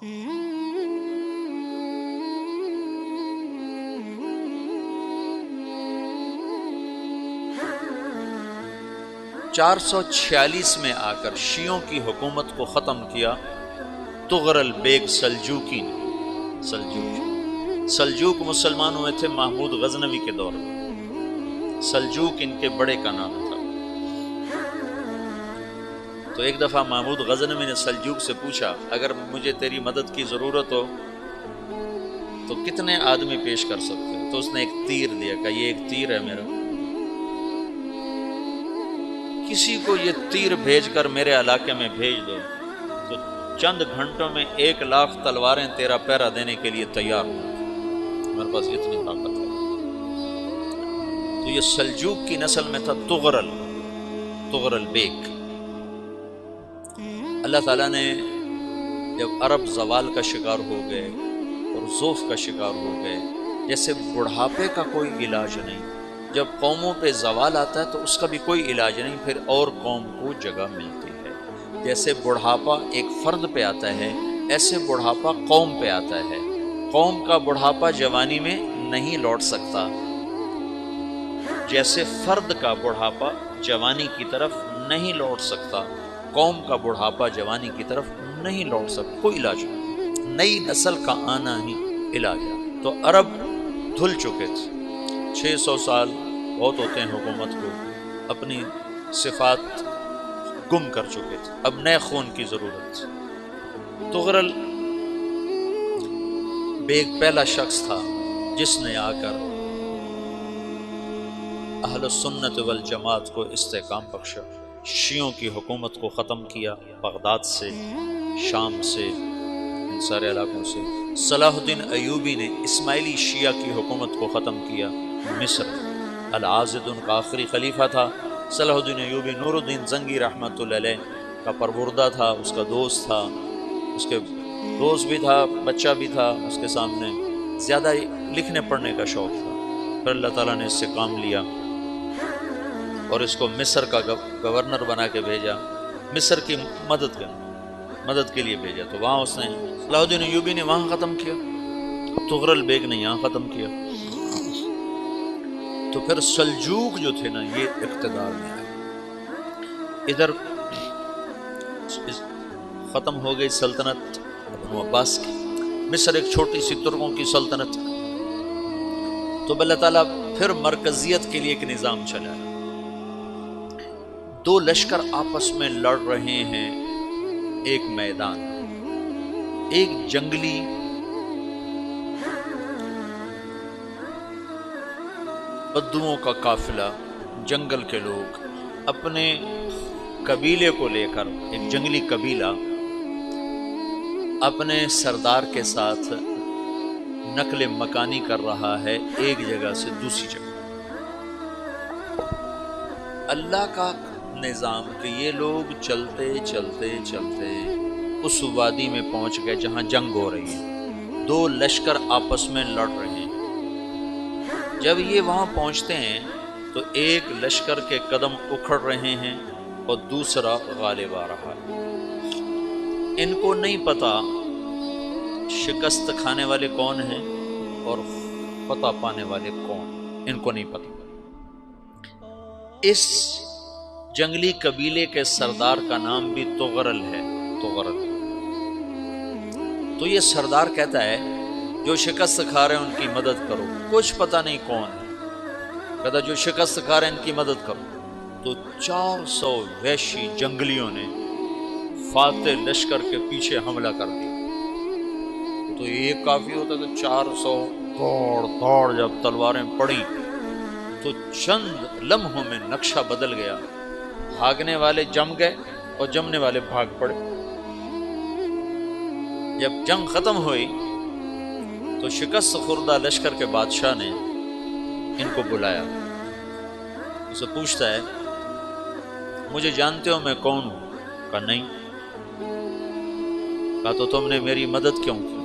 446 میں آ کر شیعوں کی حکومت کو ختم کیا تغرل بیگ سلجوکی نے۔ سلجوک مسلمان ہوئے تھے محمود غزنوی کے دور میں، سلجوک ان کے بڑے کا نام تھا۔ تو ایک دفعہ محمود غزنوی نے سلجوک سے پوچھا اگر مجھے تیری مدد کی ضرورت ہو تو کتنے آدمی پیش کر سکتے ہو؟ تو اس نے ایک تیر دیا، کہا یہ ایک تیر ہے میرا، کسی کو یہ تیر بھیج کر میرے علاقے میں بھیج دو تو چند گھنٹوں میں 1,00,000 تلواریں تیرا پہرا دینے کے لیے تیار ہوں، میرے پاس اتنی طاقت ہے۔ تو یہ سلجوک کی نسل میں تھا تغرل بیگ۔ اللہ تعالیٰ نے جب عرب زوال کا شکار ہو گئے اور ضعف کا شکار ہو گئے، جیسے بڑھاپے کا کوئی علاج نہیں، جب قوموں پہ زوال آتا ہے تو اس کا بھی کوئی علاج نہیں، پھر اور قوم کو جگہ ملتی ہے۔ جیسے بڑھاپا ایک فرد پہ آتا ہے، ایسے بڑھاپا قوم پہ آتا ہے۔ قوم کا بڑھاپا جوانی میں نہیں لوٹ سکتا، جیسے فرد کا بڑھاپا جوانی کی طرف نہیں لوٹ سکتا، قوم کا بڑھاپا جوانی کی طرف نہیں لوٹ سکتا، کوئی علاج نہیں، نئی نسل کا آنا ہی علاج ہے۔ تو عرب دھل چکے تھے، 600 سال بہت ہوتے ہیں حکومت کو، اپنی صفات گم کر چکے تھے، اب نئے خون کی ضرورت تھی۔ تغرل بیگ پہلا شخص تھا جس نے آ کر اہل سنت والجماعت کو استحکام بخشا، شیعوں کی حکومت کو ختم کیا، بغداد سے، شام سے، ان سارے علاقوں سے۔ صلاح الدین ایوبی نے اسماعیلی شیعہ کی حکومت کو ختم کیا، مصر۔ العاضد ان کا آخری خلیفہ تھا۔ صلاح الدین ایوبی نور الدین زنگی رحمۃ اللہ علیہ کا پروردہ تھا، اس کا دوست تھا، اس کے دوست بھی تھا، بچہ بھی تھا اس کے سامنے، زیادہ لکھنے پڑھنے کا شوق تھا۔ پھر اللہ تعالیٰ نے اس سے کام لیا اور اس کو مصر کا گورنر بنا کے بھیجا، مصر کی مدد کے لیے بھیجا۔ تو وہاں اس نے صلاح الدین ایوبی نے وہاں ختم کیا، تغرل بیگ نے یہاں ختم کیا۔ تو پھر سلجوک جو تھے نا، یہ اقتدار میں آئے۔ ادھر ختم ہو گئی سلطنت بنو عباس کی، مصر ایک چھوٹی سی ترکوں کی سلطنت۔ تو اللہ تعالیٰ پھر مرکزیت کے لیے ایک نظام چلایا۔ دو لشکر آپس میں لڑ رہے ہیں ایک میدان، ایک جنگلی بدوؤں کا قافلہ، جنگل کے لوگ اپنے قبیلے کو لے کر، ایک جنگلی قبیلہ اپنے سردار کے ساتھ نقل مکانی کر رہا ہے ایک جگہ سے دوسری جگہ۔ اللہ کا نظام کہ یہ لوگ چلتے چلتے چلتے اس وادی میں پہنچ گئے جہاں جنگ ہو رہی ہے، دو لشکر آپس میں لڑ رہے ہیں۔ جب یہ وہاں پہنچتے ہیں تو ایک لشکر کے قدم اکھڑ رہے ہیں اور دوسرا غالب آ رہا ہے۔ ان کو نہیں پتا شکست کھانے والے کون ہیں اور فتح پانے والے کون، ان کو نہیں پتا۔ اس جنگلی قبیلے کے سردار کا نام بھی تغرل ہے، تغرل۔ تو یہ سردار کہتا ہے جو شکست کھا رہے ہیں ان کی مدد کرو، کچھ پتہ نہیں کون ہے، کہتا جو شکست کھا رہے ہیں ان کی مدد کرو۔ تو 400 وحشی جنگلیوں نے فاتح لشکر کے پیچھے حملہ کر دیا۔ تو یہ کافی ہوتا تو 400 دوڑ جب تلواریں پڑی تو چند لمحوں میں نقشہ بدل گیا، بھاگنے والے جم گئے اور جمنے والے بھاگ پڑے۔ جب جنگ ختم ہوئی تو شکست خوردہ لشکر کے بادشاہ نے ان کو بلایا، اسے پوچھتا ہے مجھے جانتے ہو میں کون ہوں؟ کہا نہیں۔ کہا تو تم نے میری مدد کیوں کی؟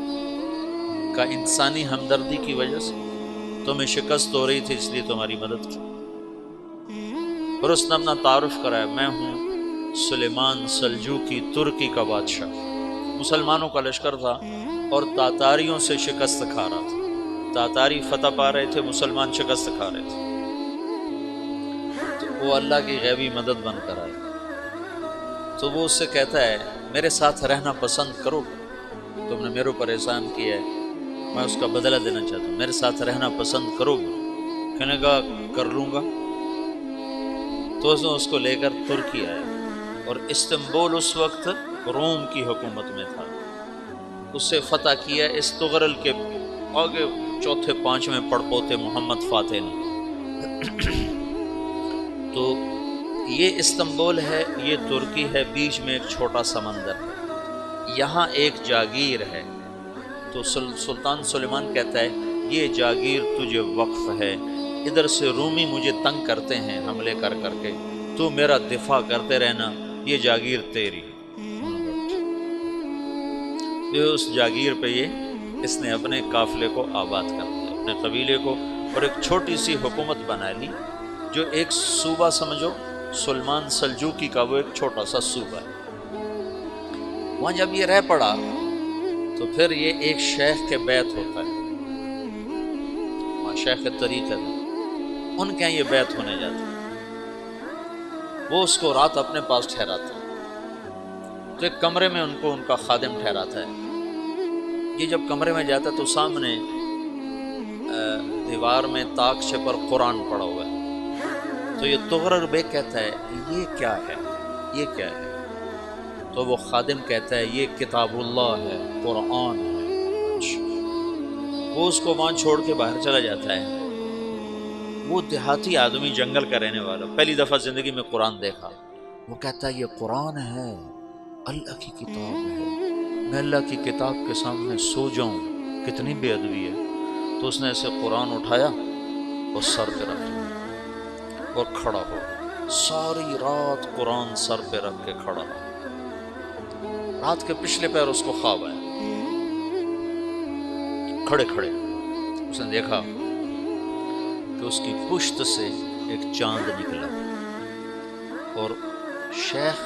کہا انسانی ہمدردی کی وجہ سے، تمہیں شکست ہو رہی تھی اس لیے تمہاری مدد کی۔ اور اس نے اپنا تعارف کرایا، میں ہوں سلیمان سلجوکی، ترکی کا بادشاہ، مسلمانوں کا لشکر تھا اور تاتاریوں سے شکست کھا رہا تھا. تاتاری فتح پا رہے تھے، مسلمان شکست کھا رہے تھے. تو وہ اللہ کی غیبی مدد بن کر آئے. تو وہ اس سے کہتا ہے میرے ساتھ رہنا پسند کرو گے؟ تم نے میرے اوپر احسان کیا ہے، میں اس کا بدلہ دینا چاہتا ہوں، میرے ساتھ رہنا پسند کرو گے؟ کہنے کا کر لوں گا. تو اس کو لے کر ترکی آیا اور استنبول اس وقت روم کی حکومت میں تھا. اسے فتح کیا اس تغرل کے آگے چوتھے پانچویں پڑپوتے محمد فاتح نے. تو یہ استنبول ہے، یہ ترکی ہے، بیچ میں ایک چھوٹا سمندر ہے، یہاں ایک جاگیر ہے. تو سلطان سلیمان کہتا ہے یہ جاگیر تجھے وقف ہے، ادھر سے رومی مجھے تنگ کرتے ہیں حملے کر کر کے، تو میرا دفاع کرتے رہنا، یہ جاگیر تیری. اس جاگیر پہ اس نے اپنے قافلے کو آباد کر دیا، اپنے قبیلے کو، اور ایک چھوٹی سی حکومت بنا لی جو ایک صوبہ سمجھو سلمان سلجوقی کا، وہ ایک چھوٹا سا صوبہ ہے. وہاں جب یہ رہ پڑا تو پھر یہ ایک شیخ کے بیت ہوتا ہے، وہاں شیخ طریقت ان کے یہ بیت ہونے جاتا ہے. وہ اس کو رات اپنے پاس ٹھہراتا ہے، تو ایک کمرے میں ان کو ان کا خادم ٹھہراتا ہے. یہ جب کمرے میں جاتا ہے تو سامنے دیوار میں طاقچے پر قرآن پڑا ہوا ہے. تو یہ تغرل بیگ کہتا ہے یہ کیا ہے، یہ کیا ہے؟ تو وہ خادم کہتا ہے یہ کتاب اللہ ہے، قرآن ہے. وہ اس کو وہاں چھوڑ کے باہر چلا جاتا ہے. وہ دیہاتی آدمی، جنگل کا رہنے والا، پہلی دفعہ زندگی میں قرآن دیکھا. وہ کہتا ہے یہ قرآن ہے، اللہ کی کتاب ہے، میں اللہ کی کتاب کے سامنے سو جاؤں، کتنی بے ادبی ہے. تو اس نے ایسے قرآن اٹھایا اور سر پہ رکھ لیا اور کھڑا ہو. ساری رات قرآن سر پہ رکھ کے کھڑا رہا. رات کے پچھلے پہر اس کو خواب آیا، کھڑے کھڑے اس نے دیکھا کہ اس کی پشت سے ایک چاند نکلا اور شیخ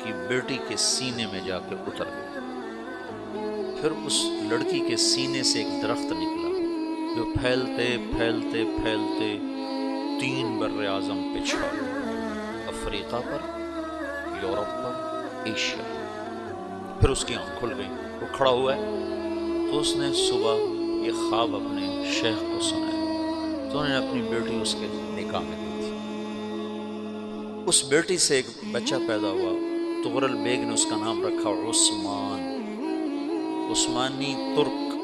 کی بیٹی کے سینے میں جا کے اتر گیا. پھر اس لڑکی کے سینے سے ایک درخت نکلا جو پھیلتے پھیلتے پھیلتے 3 بر اعظم پہ چھا گیا، افریقہ پر، یورپ پر، ایشیا. پھر اس کی آنکھ کھل گئی، وہ کھڑا ہوا ہے. تو اس نے صبح یہ خواب اپنے شیخ کو سنایا. تو انہوں نے اپنی بیٹی اس کے نکاح میں دی تھی. اس بیٹی سے ایک بچہ پیدا ہوا. تغرل بیگ نے اس کا نام رکھا عثمان، عثمانی ترک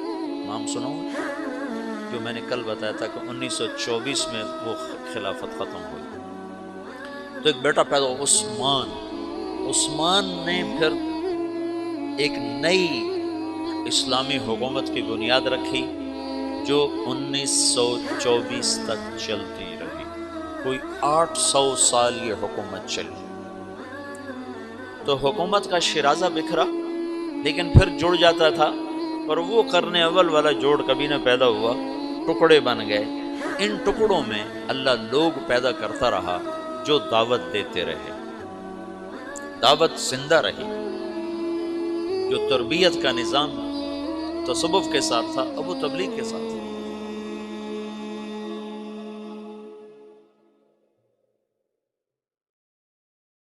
نام سنا ہوا، جو میں نے کل بتایا تھا کہ 1924 میں وہ خلافت ختم ہوئی. تو ایک بیٹا پیدا ہوا عثمان. عثمان نے پھر ایک نئی اسلامی حکومت کی بنیاد رکھی جو 1924 تک چلتی رہی. کوئی 800 سال یہ حکومت چلی. تو حکومت کا شیرازہ بکھرا لیکن پھر جڑ جاتا تھا، اور وہ قرن اول والا جوڑ کبھی نہ پیدا ہوا، ٹکڑے بن گئے. ان ٹکڑوں میں اللہ لوگ پیدا کرتا رہا جو دعوت دیتے رہے، دعوت زندہ رہی. جو تربیت کا نظام تصوف کے ساتھ تھا اب وہ تبلیغ کے ساتھ تھا.